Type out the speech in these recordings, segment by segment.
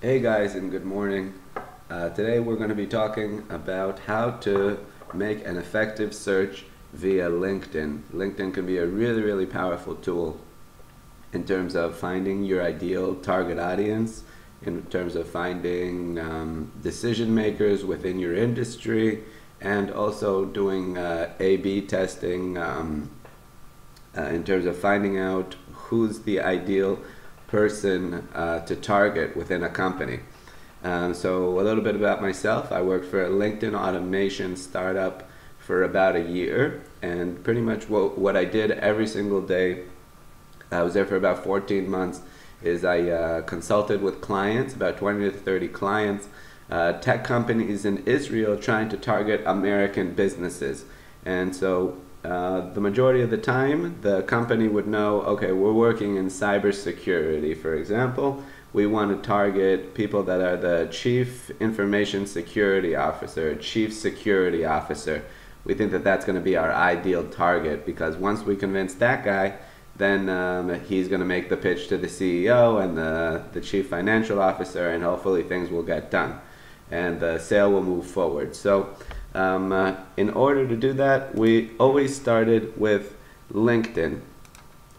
Hey guys, and good morning. Today we're going to be talking about how to make an effective search via LinkedIn. LinkedIn can be a really powerful tool in terms of finding your ideal target audience, in terms of finding decision makers within your industry, and also doing A/B testing in terms of finding out who's the ideal person to target within a company. So a little bit about myself. I worked for a LinkedIn automation startup for about a year, and pretty much what I did every single day, I was there for about 14 months, is I consulted with clients, about 20 to 30 clients, tech companies in Israel trying to target American businesses. And so the majority of the time, the company would know, okay, we're working in cybersecurity, for example. We want to target people that are the chief information security officer, chief security officer. We think that that's going to be our ideal target, because once we convince that guy, then he's going to make the pitch to the CEO and the chief financial officer, and hopefully things will get done and the sale will move forward. So in order to do that, we always started with LinkedIn.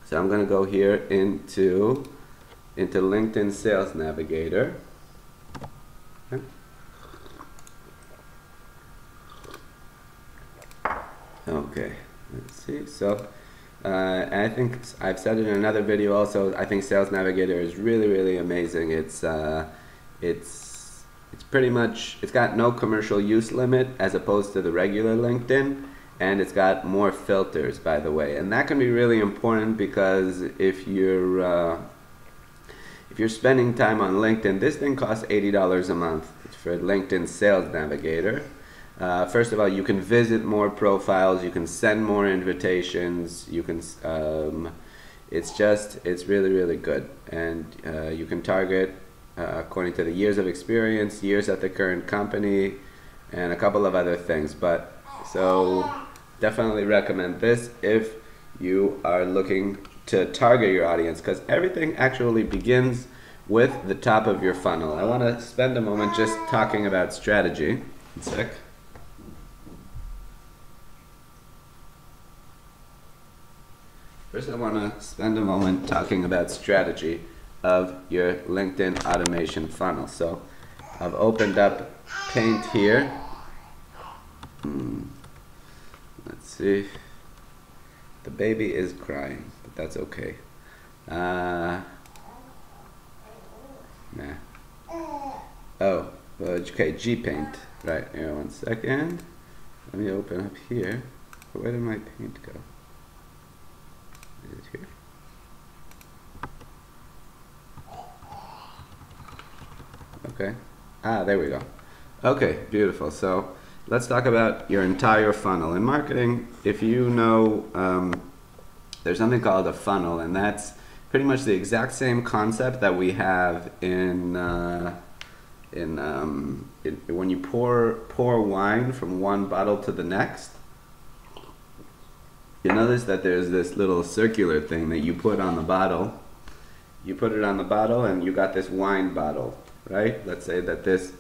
So I'm going to go here into LinkedIn Sales Navigator. Okay, let's see. So I think I've said it in another video also, I think Sales Navigator is really amazing. It's pretty much, it's got no commercial use limit as opposed to the regular LinkedIn, and it's got more filters, by the way. And that can be really important, because if you're spending time on LinkedIn, this thing costs $80 a month. It's for LinkedIn Sales Navigator. First of all, you can visit more profiles, you can send more invitations, you can it's really good, and you can target according to the years of experience, years at the current company, and a couple of other things. But so definitely recommend this if you are looking to target your audience, because everything actually begins with the top of your funnel. I want to spend a moment just talking about strategy. One sec. First, I want to spend a moment talking about strategy of your LinkedIn automation funnel. So I've opened up Paint here. Let's see. The baby is crying, but that's okay. Nah. Oh, okay, G-Paint. Right, here, one second. Let me open up here. Where did my paint go? Is it here? Okay. There we go. Okay, beautiful. So let's talk about your entire funnel. In marketing, if you know, there's something called a funnel, and that's pretty much the exact same concept that we have in when you pour wine from one bottle to the next. You notice that there's this little circular thing that you put on the bottle. You put it on the bottle, and you got this wine bottle, right? Let's say that this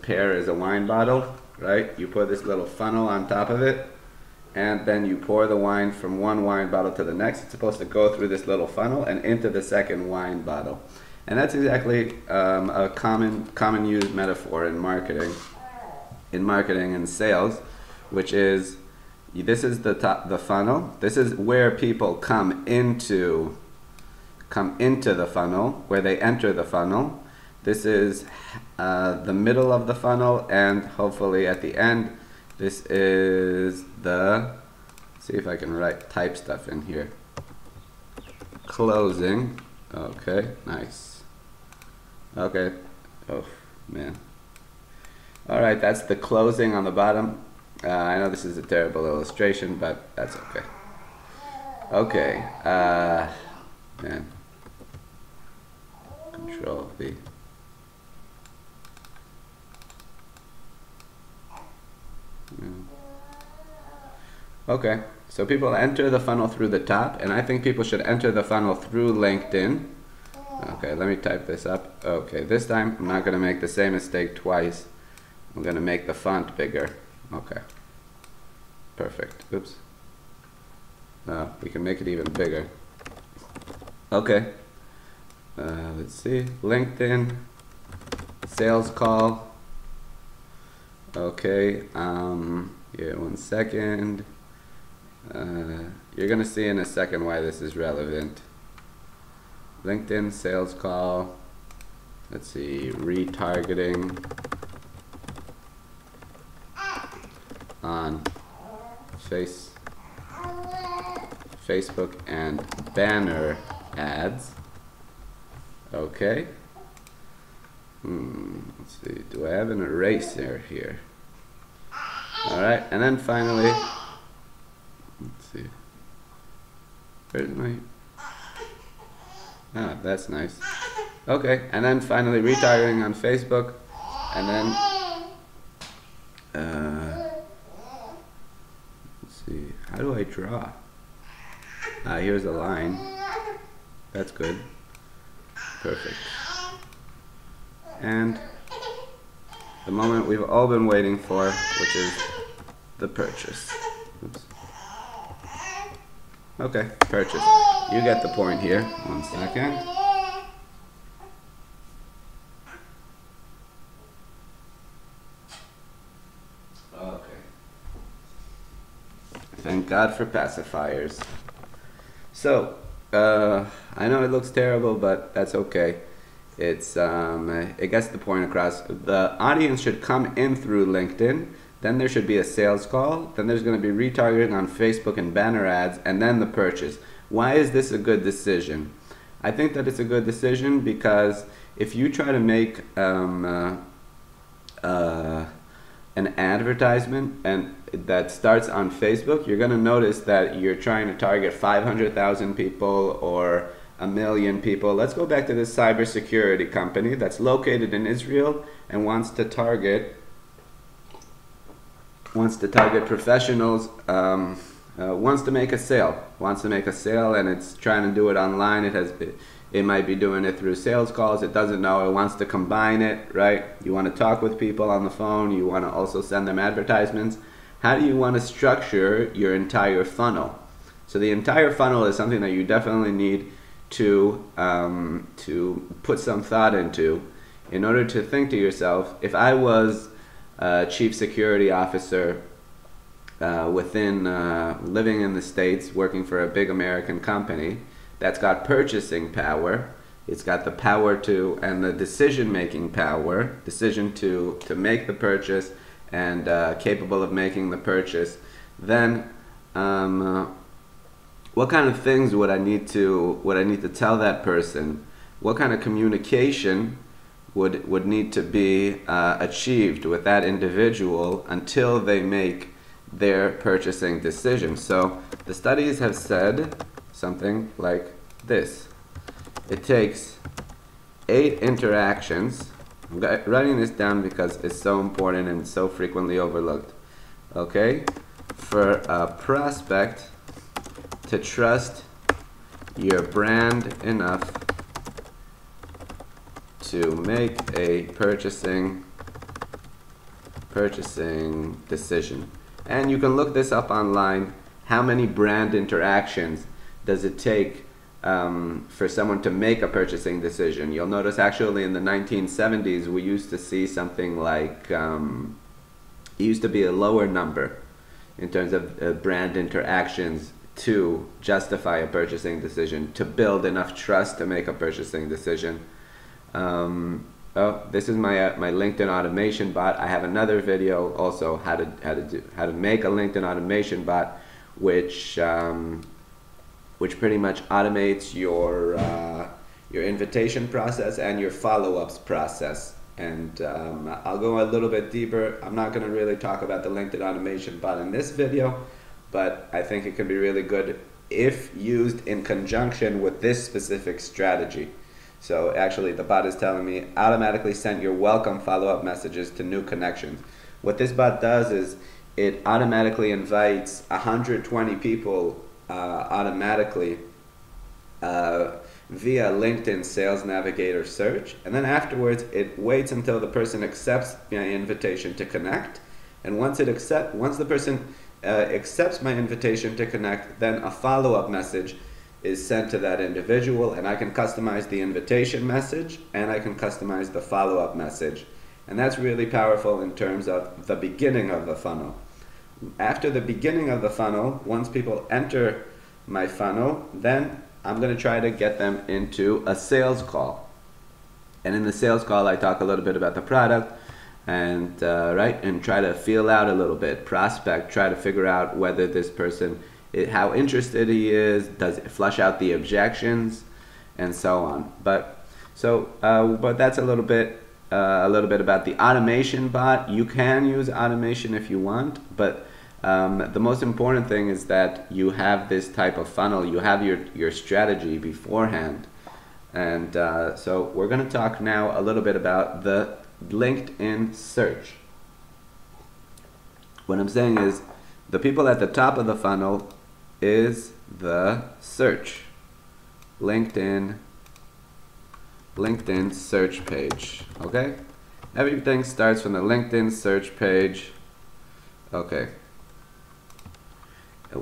pear is a wine bottle, right? You put this little funnel on top of it, and then you pour the wine from one wine bottle to the next. It's supposed to go through this little funnel and into the second wine bottle. And that's exactly a common used metaphor in marketing and sales, which is, this is the funnel. This is where people come into the funnel, where they enter the funnel. This is the middle of the funnel, and hopefully at the end, this is the, see if I can type stuff in here. Closing. Okay, nice. Okay. Oh man. All right, that's the closing on the bottom. I know this is a terrible illustration, but that's okay. Okay. Man. Control V. Okay, so people enter the funnel through the top, and I think people should enter the funnel through LinkedIn. Okay, let me type this up. Okay, this time I'm not going to make the same mistake twice. I'm going to make the font bigger. Okay. Perfect. Oops. We can make it even bigger. Okay. Let's see. LinkedIn. Sales call. Okay. Yeah, 1 second. You're going to see in a second why this is relevant. LinkedIn sales call. Let's see. Retargeting on Facebook and banner ads. Okay. Let's see. Do I have an eraser here? Alright, and then finally, let's see. Where's my... Ah, that's nice. Okay, and then finally retargeting on Facebook, and then let's see, how do I draw? Ah, here's a line. That's good. Perfect. And the moment we've all been waiting for, which is the purchase. Oops. Okay, purchase. You get the point here. 1 second. Okay. Thank God for pacifiers. So, I know it looks terrible, but that's okay. It gets the point across. The audience should come in through LinkedIn. Then there should be a sales call. Then there's going to be retargeting on Facebook and banner ads, and then the purchase. Why is this a good decision? I think that it's a good decision because if you try to make an advertisement and that starts on Facebook, you're going to notice that you're trying to target 500,000 people or 1 million people. Let's go back to this cybersecurity company that's located in Israel and wants to target professionals, wants to make a sale, and it's trying to do it online. It might be doing it through sales calls. It doesn't know. It wants to combine it, right? You want to talk with people on the phone. You want to also send them advertisements. How do you want to structure your entire funnel? So the entire funnel is something that you definitely need to put some thought into in order to think to yourself, if I was a chief security officer living in the States, working for a big American company that's got purchasing power, it's got the power to, and the decision-making power, decision to make the purchase, and capable of making the purchase, then what kind of things would I need to tell that person? What kind of communication would need to be achieved with that individual until they make their purchasing decision? So the studies have said something like this. It takes 8 interactions. I'm writing this down because it's so important and so frequently overlooked. Okay? For a prospect to trust your brand enough to make a purchasing decision. And you can look this up online. How many brand interactions does it take for someone to make a purchasing decision? You'll notice actually in the 1970s we used to see something like, it used to be a lower number in terms of brand interactions to justify a purchasing decision, to build enough trust to make a purchasing decision. Oh, this is my LinkedIn automation bot. I have another video also how to make a LinkedIn automation bot, which pretty much automates your invitation process and your follow-ups process. And I'll go a little bit deeper. I'm not going to really talk about the LinkedIn automation bot in this video, but I think it can be really good if used in conjunction with this specific strategy. So actually the bot is telling me automatically send your welcome follow-up messages to new connections. What this bot does is it automatically invites 120 people automatically via LinkedIn Sales Navigator search, and then afterwards it waits until the person accepts my invitation to connect. And once the person accepts my invitation to connect, then a follow-up message is sent to that individual, and I can customize the invitation message and I can customize the follow-up message. And that's really powerful in terms of the beginning of the funnel. After the beginning of the funnel, once people enter my funnel, then I'm going to try to get them into a sales call. And in the sales call, I talk a little bit about the product and and try to feel out a little bit, prospect, try to figure out whether this person, how interested he is, does it flush out the objections, and so on. But that's a little bit about the automation bot. You can use automation if you want, but the most important thing is that you have this type of funnel, you have your strategy beforehand. And so we're going to talk now a little bit about the LinkedIn search. What I'm saying is the people at the top of the funnel is the search. LinkedIn search page. Okay? Everything starts from the LinkedIn search page. Okay.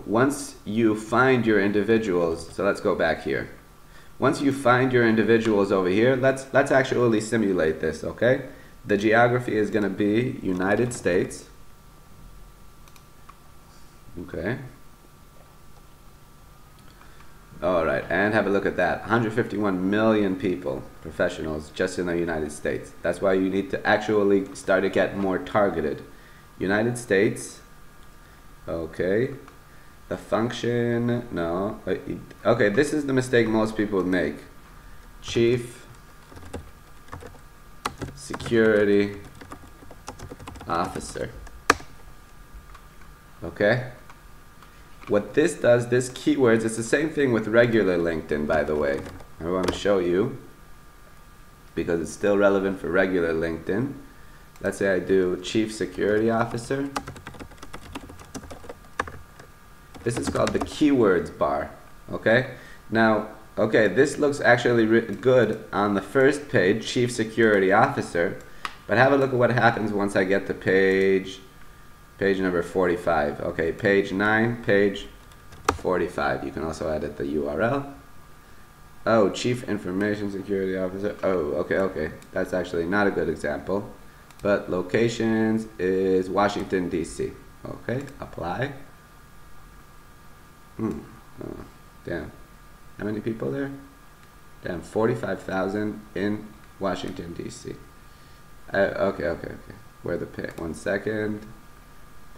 Once you find your individuals, so let's go back here. Once you find your individuals over here, let's actually simulate this, okay? The geography is going to be United States. Okay. All right, and have a look at that. 151 million people, professionals, just in the United States. That's why you need to actually start to get more targeted. United States. Okay. The function, no. Okay, this is the mistake most people make. Chief Security Officer. Okay? What this does, this keywords, it's the same thing with regular LinkedIn, by the way. I want to show you because it's still relevant for regular LinkedIn. Let's say I do Chief Security Officer. This is called the keywords bar, okay? Now, okay, this looks actually good on the first page, Chief Security Officer, but have a look at what happens once I get to page number 45. Okay, page 9, page 45. You can also edit the URL. Oh, Chief Information Security Officer. Oh, okay. That's actually not a good example, but locations is Washington, D.C. Okay, apply. Oh, damn. How many people there? Damn, 45,000 in Washington, D.C. Okay. Where the page? 1 second.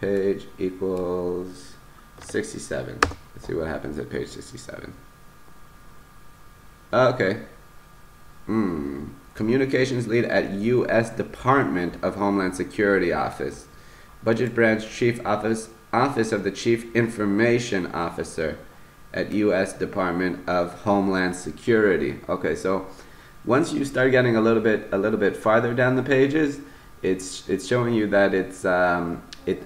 Page equals 67. Let's see what happens at page 67. Okay. Communications lead at U.S. Department of Homeland Security Office. Budget branch chief office of the Chief Information Officer at U.S. Department of Homeland Security. Okay, so once you start getting a little bit farther down the pages, it's showing you that it's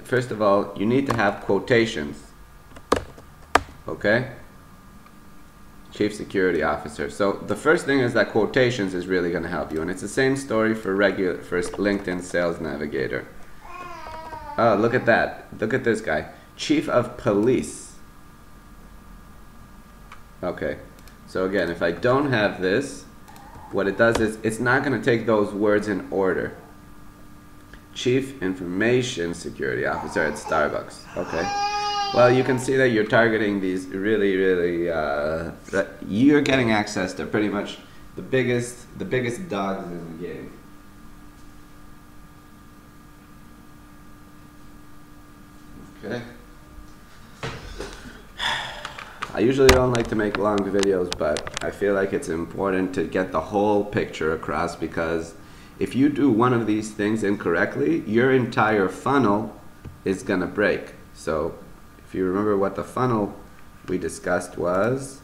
first of all, you need to have quotations. Okay? Chief Security Officer. So the first thing is that quotations is really going to help you, and it's the same story for LinkedIn Sales Navigator. Oh, look at that. Look at this guy. Chief of Police. Okay. So again, if I don't have this, what it does is it's not going to take those words in order. Chief Information Security Officer at Starbucks. Okay. Well, you can see that you're targeting these really, you're getting access to pretty much the biggest dogs in the game. Okay. I usually don't like to make long videos, but I feel like it's important to get the whole picture across, because if you do one of these things incorrectly, your entire funnel is gonna break. So if you remember what the funnel we discussed was,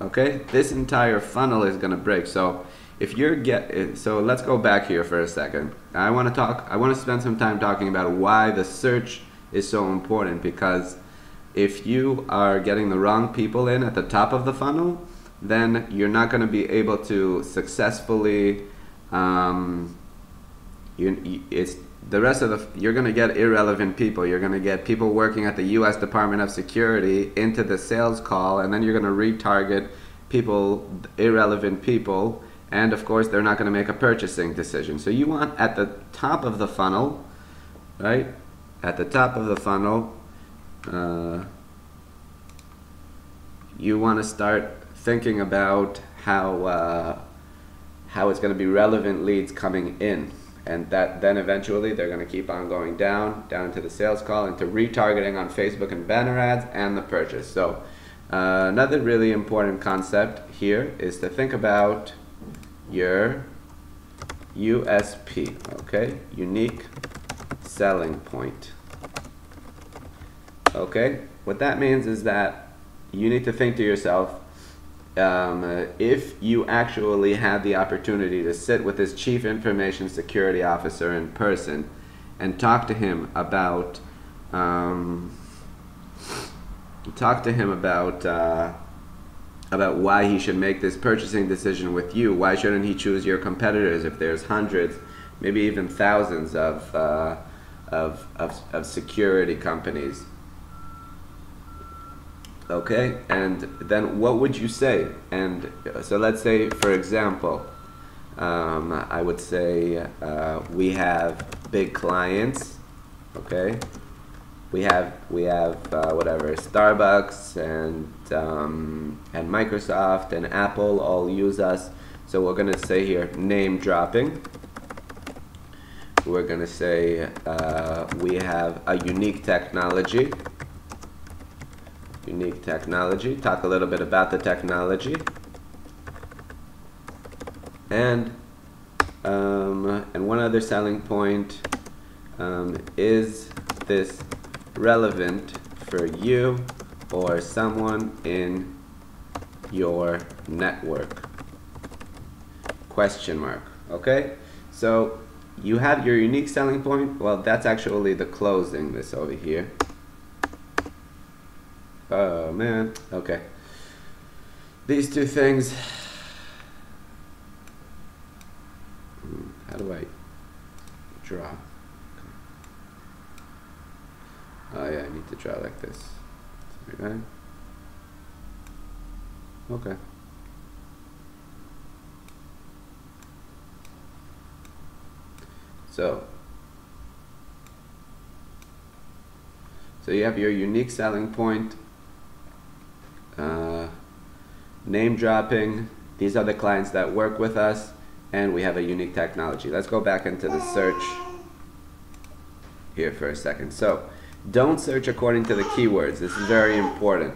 okay, this entire funnel is gonna break. So if you're so let's go back here for a second. I want to spend some time talking about why the search is so important, because if you are getting the wrong people in at the top of the funnel, then you're not going to be able to successfully, you're going to get irrelevant people. You're going to get people working at the U.S. Department of Security into the sales call, and then you're going to retarget people, irrelevant people, and of course they're not going to make a purchasing decision. So you want at the top of the funnel, right? At the top of the funnel, you want to start thinking about how it's going to be relevant leads coming in, and that then eventually they're going to keep on going down to the sales call, into retargeting on Facebook and banner ads, and the purchase. So another really important concept here is to think about your USP, okay? Unique selling point. Okay, what that means is that you need to think to yourself, if you actually had the opportunity to sit with this Chief Information Security Officer in person and talk to him about why he should make this purchasing decision with you. Why shouldn't he choose your competitors if there's hundreds, maybe even thousands of security companies? Okay, and then what would you say? And so let's say, for example, I would say we have big clients. Okay, we have whatever, Starbucks and Microsoft and Apple all use us. So we're gonna say here, name dropping. We're gonna say we have a unique technology. Unique technology. Talk a little bit about the technology, and one other selling point is this relevant for you or someone in your network? Question mark. Okay, so you have your unique selling point. Well, that's actually the closing, this over here. Oh man, okay. These two things, how do I draw? Oh yeah, I need to draw like this. Okay. Okay. So you have your unique selling point. Name dropping, these are the clients that work with us, and we have a unique technology. Let's go back into the search here for a second. So don't search according to the keywords. This is very important.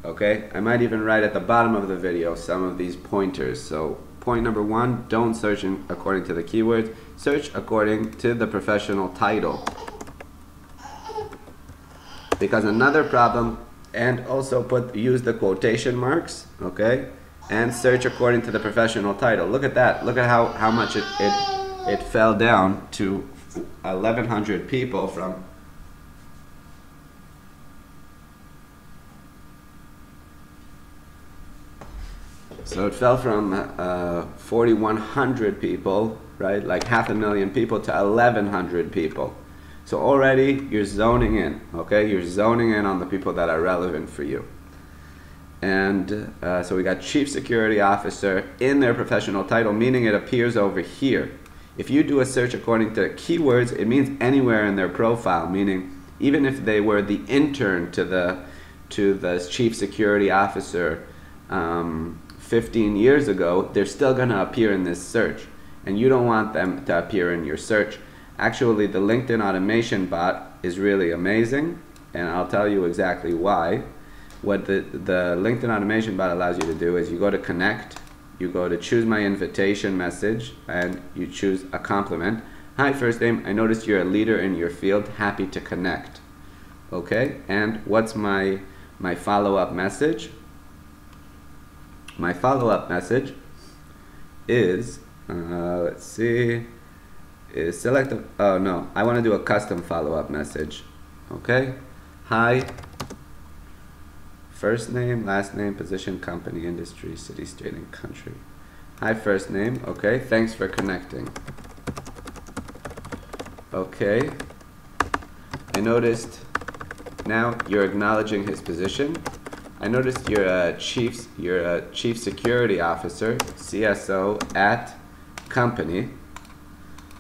Okay, I might even write at the bottom of the video some of these pointers. So point number one, don't search according to the keywords. Search according to the professional title. Because another problem, and also use the quotation marks, okay? And search according to the professional title. Look at that. Look at how much it fell down to 1,100 people from. So it fell from 4,100 people, right? Like 500,000 people to 1,100 people. So already you're zoning in, okay? You're zoning in on the people that are relevant for you. And so we got Chief Security Officer in their professional title, meaning it appears over here. If you do a search according to keywords, it means anywhere in their profile, meaning even if they were the intern to the Chief Security Officer 15 years ago, they're still gonna appear in this search. And you don't want them to appear in your search. Actually, the LinkedIn automation bot is really amazing, and I'll tell you exactly why. What the LinkedIn automation bot allows you to do is you go to connect, you go to choose my invitation message, and you choose a compliment. Hi, first name, I noticed you're a leader in your field, happy to connect. Okay, and what's my follow-up message? My follow-up message is, let's see, is select a, oh no, I want to do a custom follow-up message. Okay, hi, First name, last name, position, company, industry, city, state, and country. Hi, first name. Okay, thanks for connecting. Okay. I noticed now you're acknowledging his position. I noticed you're a chief security officer, CSO at company.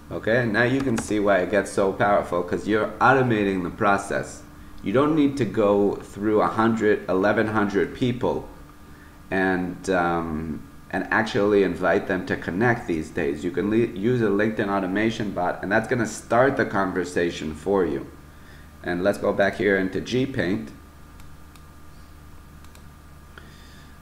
Okay, and now you can see why it gets so powerful, because you're automating the process. You don't need to go through 1,100 people and actually invite them to connect these days. You can use a LinkedIn automation bot, and that's going to start the conversation for you. And let's go back here into GPaint.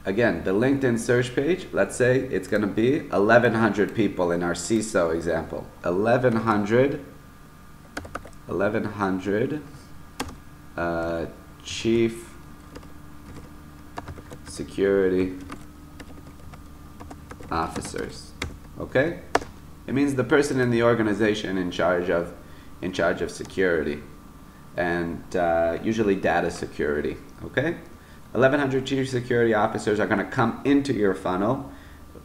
Again, the LinkedIn search page, let's say it's going to be 1,100 people in our CISO example. 1,100 chief security officers. Okay? It means the person in the organization in charge of security, and usually data security. Okay? 1,100 chief security officers are going to come into your funnel.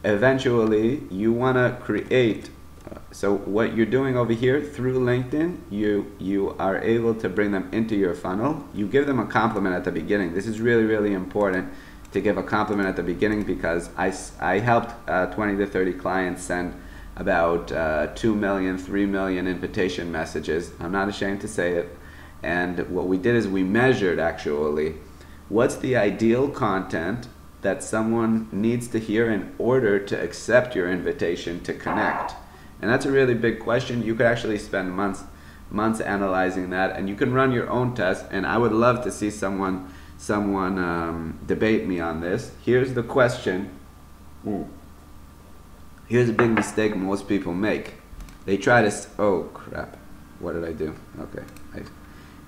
Eventually, you want to create. So what you're doing over here through LinkedIn, you are able to bring them into your funnel. You give them a compliment at the beginning. This is really, really important to give a compliment at the beginning, because I helped 20 to 30 clients send about 2 million, 3 million invitation messages. I'm not ashamed to say it. And what we did is we measured actually what's the ideal content that someone needs to hear in order to accept your invitation to connect. And that's a really big question. You could actually spend months analyzing that, and you can run your own test, and I would love to see someone debate me on this. Here's the question. Here's a big mistake most people make. They try to, oh crap, what did I do? Okay.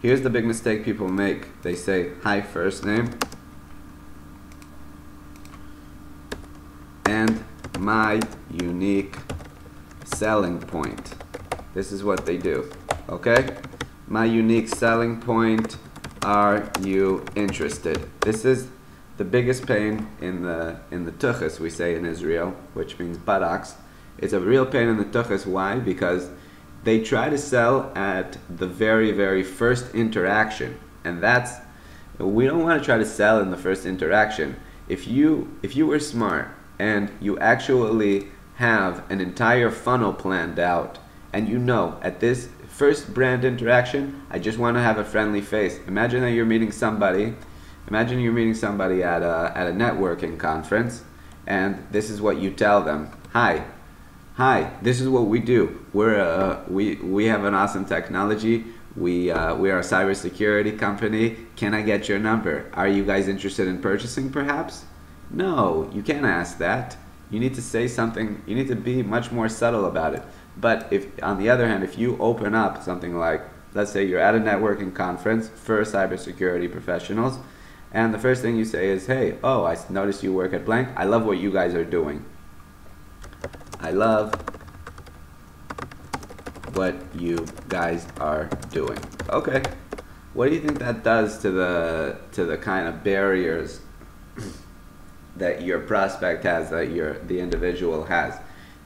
Here's the big mistake people make. They say, hi, first name, and my unique selling point. This is what they do, okay? My unique selling point, are you interested? This is the biggest pain in the tuchus, we say in Israel, which means buttocks. It's a real pain in the tuchus. Why? Because they try to sell at the very, very first interaction, and we don't want to try to sell in the first interaction. If you were smart and you actually have an entire funnel planned out, and you know at this first brand interaction, I just want to have a friendly face. Imagine that you're meeting somebody. Imagine you're meeting somebody at a networking conference, and this is what you tell them: Hi, this is what we do. We have an awesome technology. We are a cybersecurity company. Can I get your number? Are you guys interested in purchasing, perhaps? No, you can't ask that. You need to say something. You need to be much more subtle about it. But if, on the other hand, if you open up something like, let's say you're at a networking conference for cybersecurity professionals, and the first thing you say is, hey, oh, I noticed you work at blank. I love what you guys are doing. I love what you guys are doing. Okay, what do you think that does to the kind of barriers that your prospect has, that the individual has?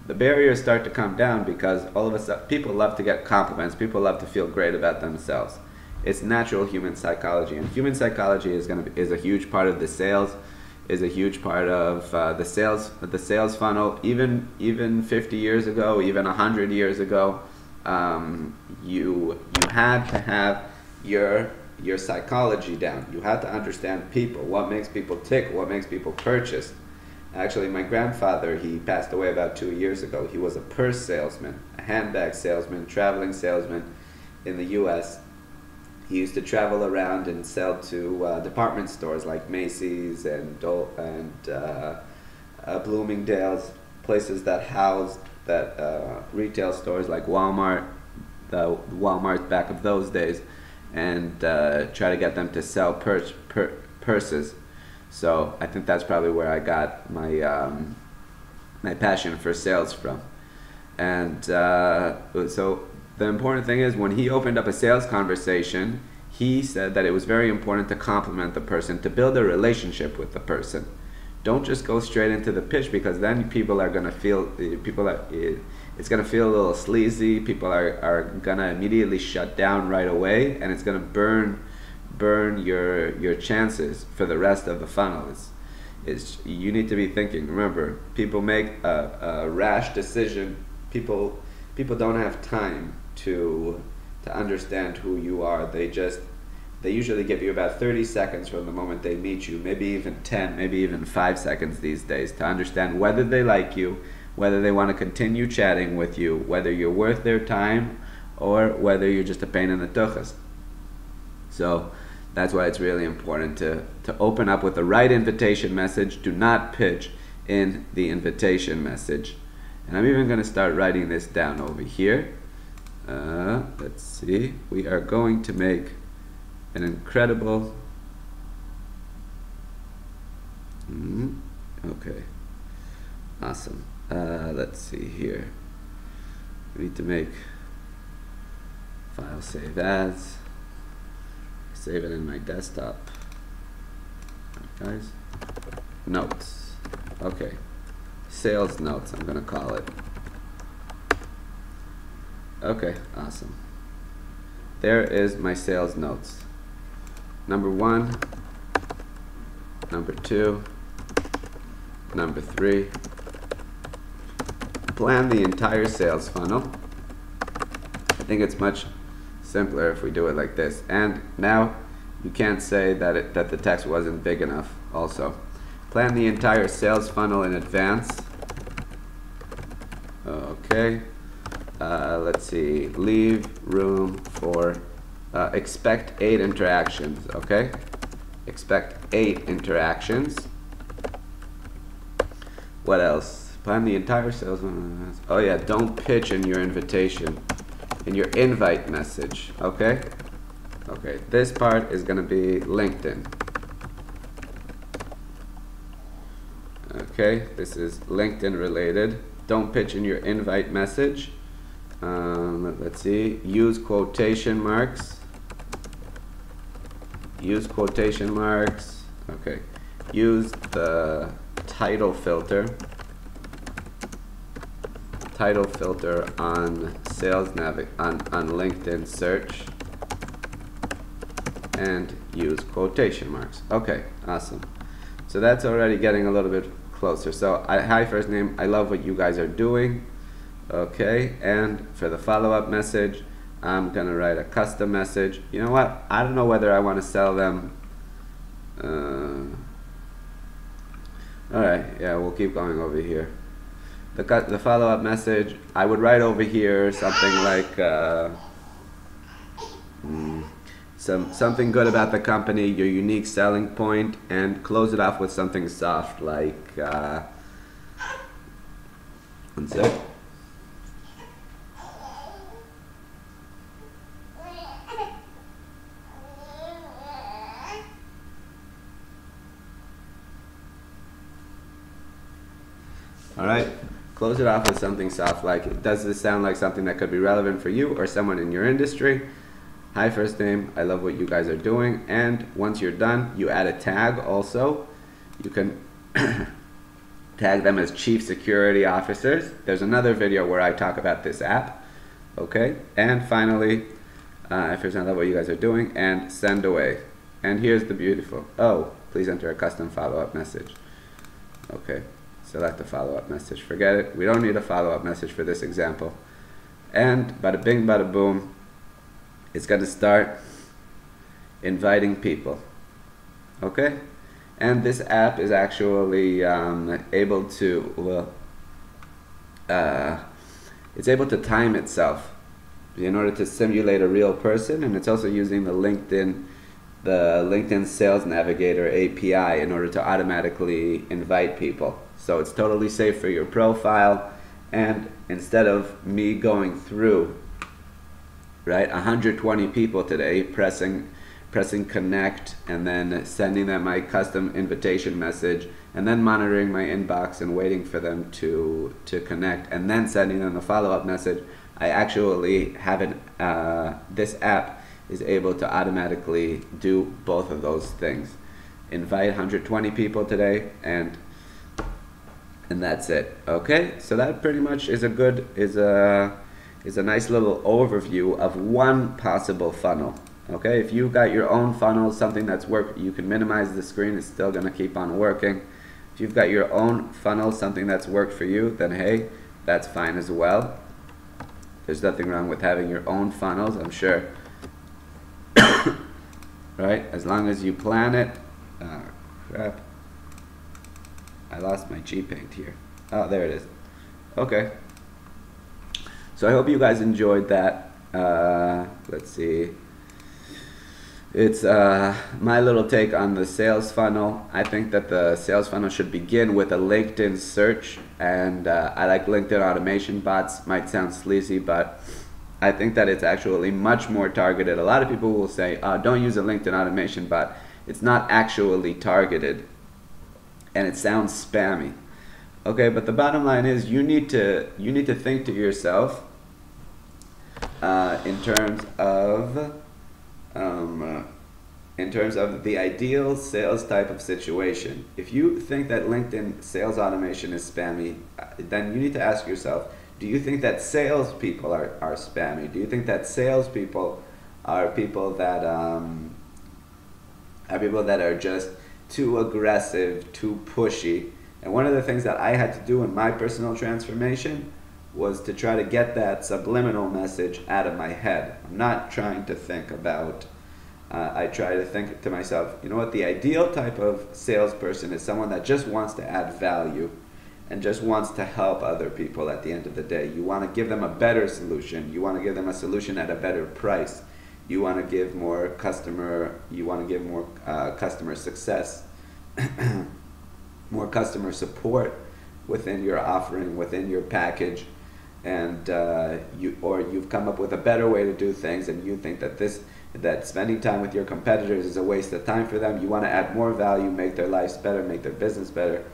The barriers start to come down because all of a sudden people love to get compliments. People love to feel great about themselves. It's natural human psychology, and human psychology is a huge part of the sales. Is a huge part of the sales funnel. Even 50 years ago, even 100 years ago, you had to have your psychology down. You had to understand people, what makes people tick, what makes people purchase. Actually, my grandfather, he passed away about 2 years ago. He was a purse salesman, a handbag salesman, traveling salesman in the U.S. He used to travel around and sell to department stores like Macy's and Bloomingdale's, places that housed retail stores like Walmart, the Walmart back of those days, and try to get them to sell purses. So I think that's probably where I got my passion for sales from. And so the important thing is, when he opened up a sales conversation, he said that it was very important to compliment the person, to build a relationship with the person. Don't just go straight into the pitch, because then people are gonna feel it's gonna feel a little sleazy. People are gonna immediately shut down right away, and it's gonna burn your chances for the rest of the funnel. You need to be thinking. Remember, people make a rash decision. People don't have time to understand who you are. They usually give you about 30 seconds from the moment they meet you, maybe even 10, maybe even 5 seconds these days, to understand whether they like you, whether they want to continue chatting with you, whether you're worth their time, or whether you're just a pain in the tuchus. So that's why it's really important to open up with the right invitation message. Do not pitch in the invitation message. And I'm even going to start writing this down over here. Let's see. We are going to make an incredible... Okay. Awesome. Let's see here. We need to make file save as. Save it in my desktop. Guys. Notes. Okay. Sales notes, I'm gonna call it. Okay, awesome. There is my sales notes. Number 1, number 2, number 3. Plan the entire sales funnel. I think it's much simpler if we do it like this. And now you can't say that the text wasn't big enough also. Plan the entire sales funnel in advance. Okay. Let's see. Leave room for expect 8 interactions. Okay. Expect 8 interactions. What else? Plan the entire sales funnel. Oh yeah, don't pitch in your invitation. In your invite message, okay? Okay, this part is gonna be LinkedIn. Okay, this is LinkedIn related. Don't pitch in your invite message. Let's see, use quotation marks. Use quotation marks, okay. Use the title filter. Title filter on on LinkedIn search, and use quotation marks. Okay, awesome. So that's already getting a little bit closer. So hi first name, I love what you guys are doing. Okay, and for the follow-up message, I'm gonna write a custom message. You know what? I don't know whether I want to sell them. All right, yeah, we'll keep going over here. The follow-up message, I would write over here something like something good about the company, your unique selling point, and close it off with something soft like one sec. All right. Close it off with something soft like, does this sound like something that could be relevant for you or someone in your industry? Hi first name, I love what you guys are doing. And once you're done, you add a tag also. You can tag them as chief security officers. There's another video where I talk about this app. Okay, and finally, I first love what you guys are doing, and send away. And here's the beautiful, oh, please enter a custom follow-up message. Okay. Select a follow-up message. Forget it. We don't need a follow-up message for this example. And bada bing, bada boom, it's going to start inviting people. Okay? And this app is actually able to, it's able to time itself in order to simulate a real person, and it's also using the LinkedIn Sales Navigator API in order to automatically invite people. So it's totally safe for your profile, and instead of me going through, right, 120 people today, pressing connect and then sending them my custom invitation message, and then monitoring my inbox and waiting for them to connect, and then sending them the follow-up message, I actually have this app is able to automatically do both of those things. Invite 120 people today, and that's it. Okay, so that pretty much is a nice little overview of one possible funnel. Okay, if you got your own funnel, something that's you can minimize the screen, it's still gonna keep on working. If you've got your own funnel, something that's worked for you, then hey, that's fine as well. There's nothing wrong with having your own funnels, I'm sure. Right, as long as you plan it. Crap, I lost my G paint here. Oh, there it is. Okay, so I hope you guys enjoyed that. Let's see. It's my little take on the sales funnel. I think that the sales funnel should begin with a LinkedIn search, and I like LinkedIn automation bots. Might sound sleazy, but I think that it's actually much more targeted. A lot of people will say, don't use a LinkedIn automation bot. It's not actually targeted, and it sounds spammy. Okay, but the bottom line is you need to think to yourself in terms of the ideal sales type of situation. If you think that LinkedIn sales automation is spammy, then you need to ask yourself, do you think that salespeople are spammy? Do you think that salespeople are people that are just too aggressive, too pushy? And one of the things that I had to do in my personal transformation was to try to get that subliminal message out of my head. I'm not trying to think about, I try to think to myself, you know what, the ideal type of salesperson is someone that just wants to add value and just wants to help other people at the end of the day. You want to give them a better solution. You want to give them a solution at a better price. You want to give more customer success, more customer support within your offering, within your package, and you've come up with a better way to do things, and you think that spending time with your competitors is a waste of time for them. You want to add more value, make their lives better, make their business better.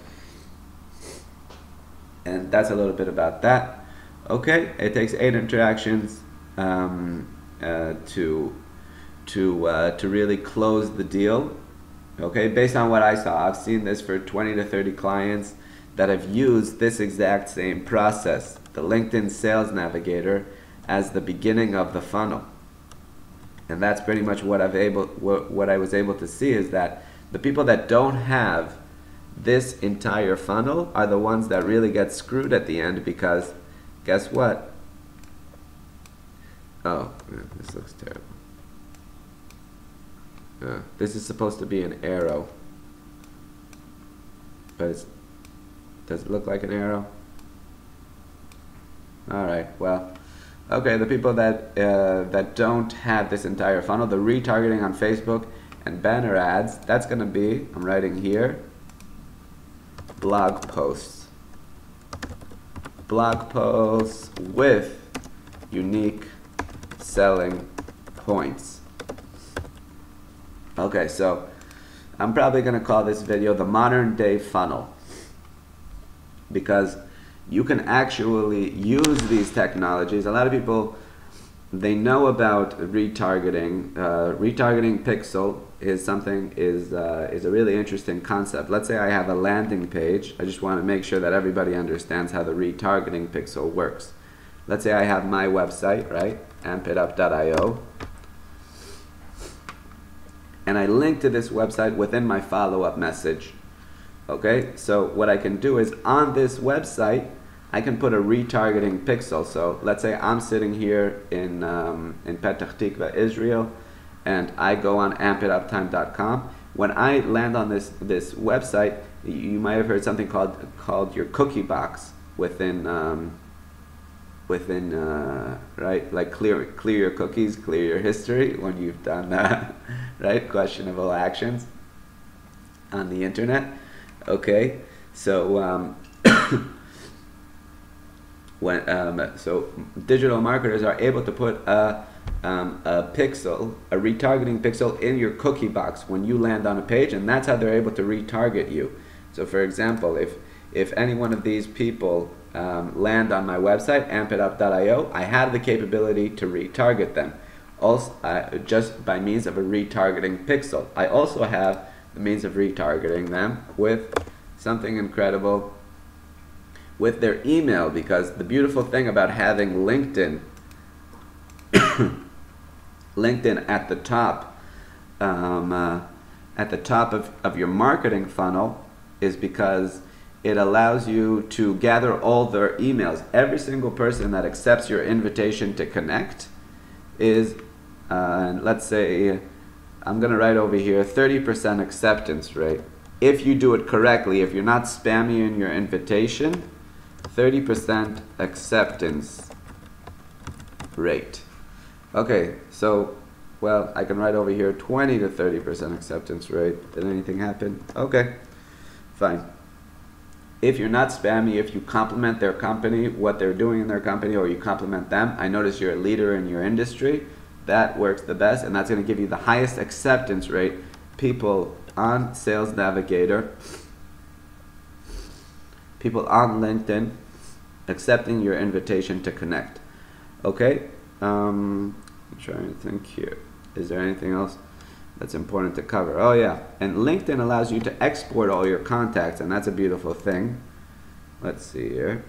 And that's a little bit about that. Okay, it takes 8 interactions to really close the deal. Okay, based on what I saw, I've seen this for 20 to 30 clients that have used this exact same process, the LinkedIn Sales Navigator, as the beginning of the funnel. And that's pretty much what I was able to see, is that the people that don't have this entire funnel are the ones that really get screwed at the end, because guess what? Oh, this looks terrible. This is supposed to be an arrow, but does it look like an arrow? Alright, well, okay, the people that don't have this entire funnel, the retargeting on Facebook and banner ads, that's going to be, I'm writing here, blog posts. Blog posts with unique selling points. Okay, so I'm probably going to call this video the modern day funnel, because you can actually use these technologies. A lot of people, they know about retargeting. Retargeting Pixel is a really interesting concept. Let's say I have a landing page. I just want to make sure that everybody understands how the retargeting pixel works. Let's say I have my website, right, ampitup.io, and I link to this website within my follow-up message. Okay, so what I can do is on this website I can put a retargeting pixel. So let's say I'm sitting here in Petah Tikva, Israel, and I go on ampituptime.com. When I land on this website, you might have heard something called your cookie box within right, like clear your cookies, clear your history when you've done right, questionable actions on the internet. Okay, so so digital marketers are able to put a pixel, a retargeting pixel, in your cookie box when you land on a page, and that's how they're able to retarget you. So for example, if any one of these people land on my website, ampitup.io, I have the capability to retarget them. also just by means of a retargeting pixel. I also have the means of retargeting them with something incredible, with their email, because the beautiful thing about having LinkedIn LinkedIn at the top of your marketing funnel is because it allows you to gather all their emails. Every single person that accepts your invitation to connect is, let's say, I'm going to write over here 30% acceptance rate. If you do it correctly, if you're not spammy in your invitation, 30% acceptance rate. Okay, so, well, I can write over here 20 to 30% acceptance rate. Did anything happen? Okay, fine. If you're not spammy, if you compliment their company, what they're doing in their company, or you compliment them, I notice you're a leader in your industry, that works the best, and that's going to give you the highest acceptance rate. People on Sales Navigator, people on LinkedIn accepting your invitation to connect. Okay, I'm trying to think here. Is there anything else that's important to cover? Oh yeah, and LinkedIn allows you to export all your contacts, and that's a beautiful thing. Let's see here.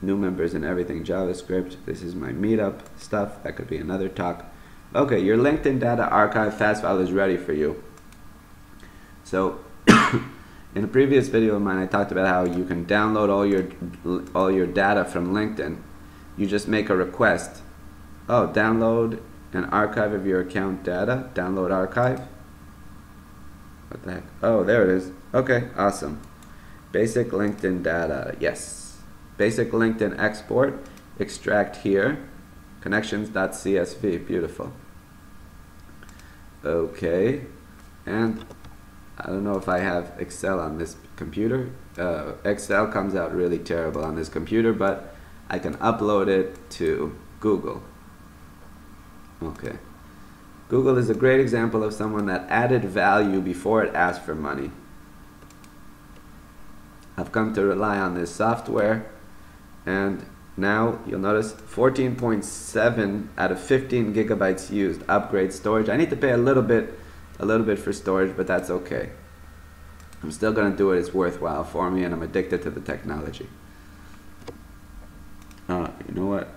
New members and everything JavaScript. This is my meetup stuff. That could be another talk. Okay, your LinkedIn data archive fast file is ready for you. So in a previous video of mine, I talked about how you can download all your data from LinkedIn. You just make a request. Oh, download an archive of your account data. Download archive. What the heck? Oh, there it is. Okay, awesome. Basic LinkedIn data. Yes. Basic LinkedIn export. Extract here. Connections.csv. Beautiful. Okay. And I don't know if I have Excel on this computer. Excel comes out really terrible on this computer, but I can upload it to Google. Okay. Google is a great example of someone that added value before it asked for money. I've come to rely on this software, and now you'll notice 14.7 out of 15 gigabytes used. Upgrade storage. I need to pay a little bit for storage, but that's okay. I'm still going to do it. It's worthwhile for me, and I'm addicted to the technology. You know what?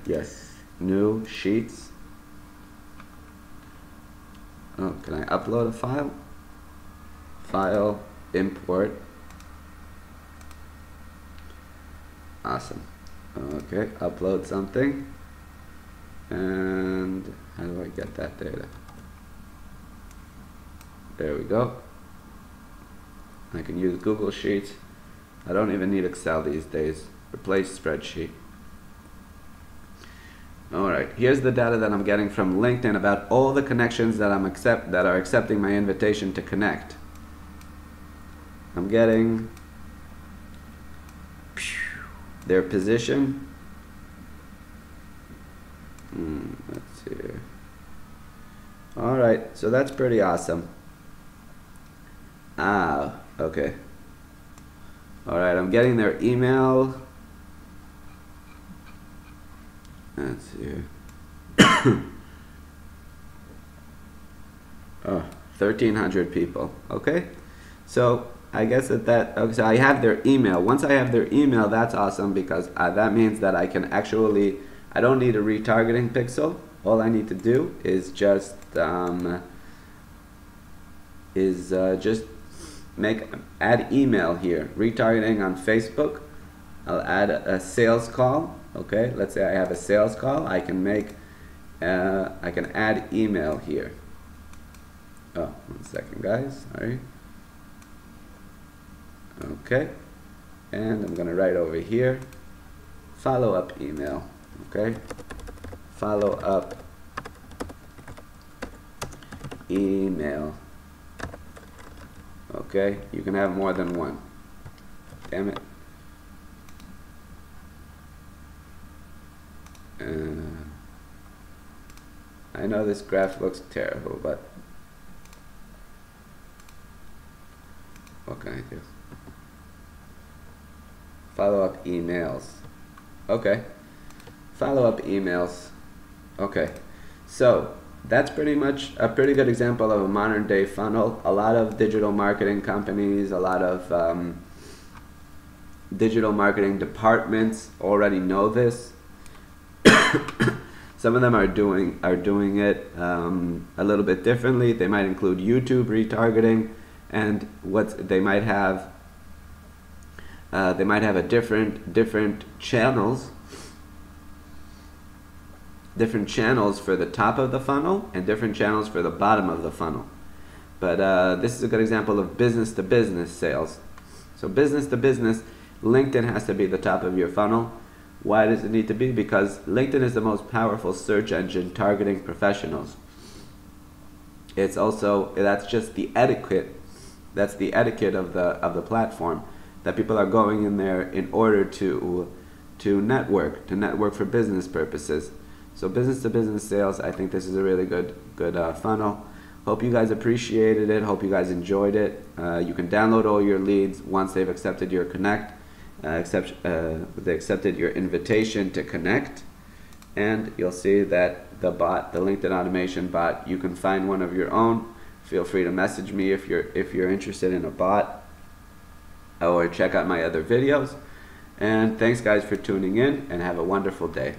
Yes. New sheets. Oh, can I upload a file? File, import. Awesome. Okay, upload something. And how do I get that data? There we go. I can use Google Sheets. I don't even need Excel these days. Replace spreadsheet. Alright, here's the data that I'm getting from LinkedIn about all the connections that are accepting my invitation to connect. I'm getting their position. Let's see here. Alright, so that's pretty awesome. Okay. Alright, I'm getting their email. Let's see here. Oh, 1,300 people. Okay. So I guess okay, so I have their email. Once I have their email, that's awesome, because that means that I can actually, I don't need a retargeting pixel. All I need to do is just add email here. Retargeting on Facebook. I'll add a sales call. Okay, let's say I have a sales call. I can add email here. Oh, 1 second, guys. Sorry. Okay, and I'm gonna write over here follow-up email. Okay, follow-up email. Okay, you can have more than one. Damn it. I know this graph looks terrible, but what can I do? Follow-up emails. Okay. Follow-up emails. Okay. So that's pretty much a pretty good example of a modern day funnel. A lot of digital marketing companies, a lot of digital marketing departments already know this. Some of them are doing it a little bit differently. They might include YouTube retargeting, and they might have a different channels for the top of the funnel and different channels for the bottom of the funnel. But this is a good example of business to business sales. So business to business, LinkedIn has to be the top of your funnel. Why does it need to be? Because LinkedIn is the most powerful search engine targeting professionals. It's also, that's just the etiquette. That's the etiquette of the platform, that people are going in there in order to network for business purposes. So business to business sales, I think this is a really good funnel. Hope you guys appreciated it. Hope you guys enjoyed it. You can download all your leads once they've accepted your connect. They accepted your invitation to connect, and you'll see that the LinkedIn automation bot, you can find one of your own. Feel free to message me if you're interested in a bot, or check out my other videos. And thanks guys for tuning in, and have a wonderful day.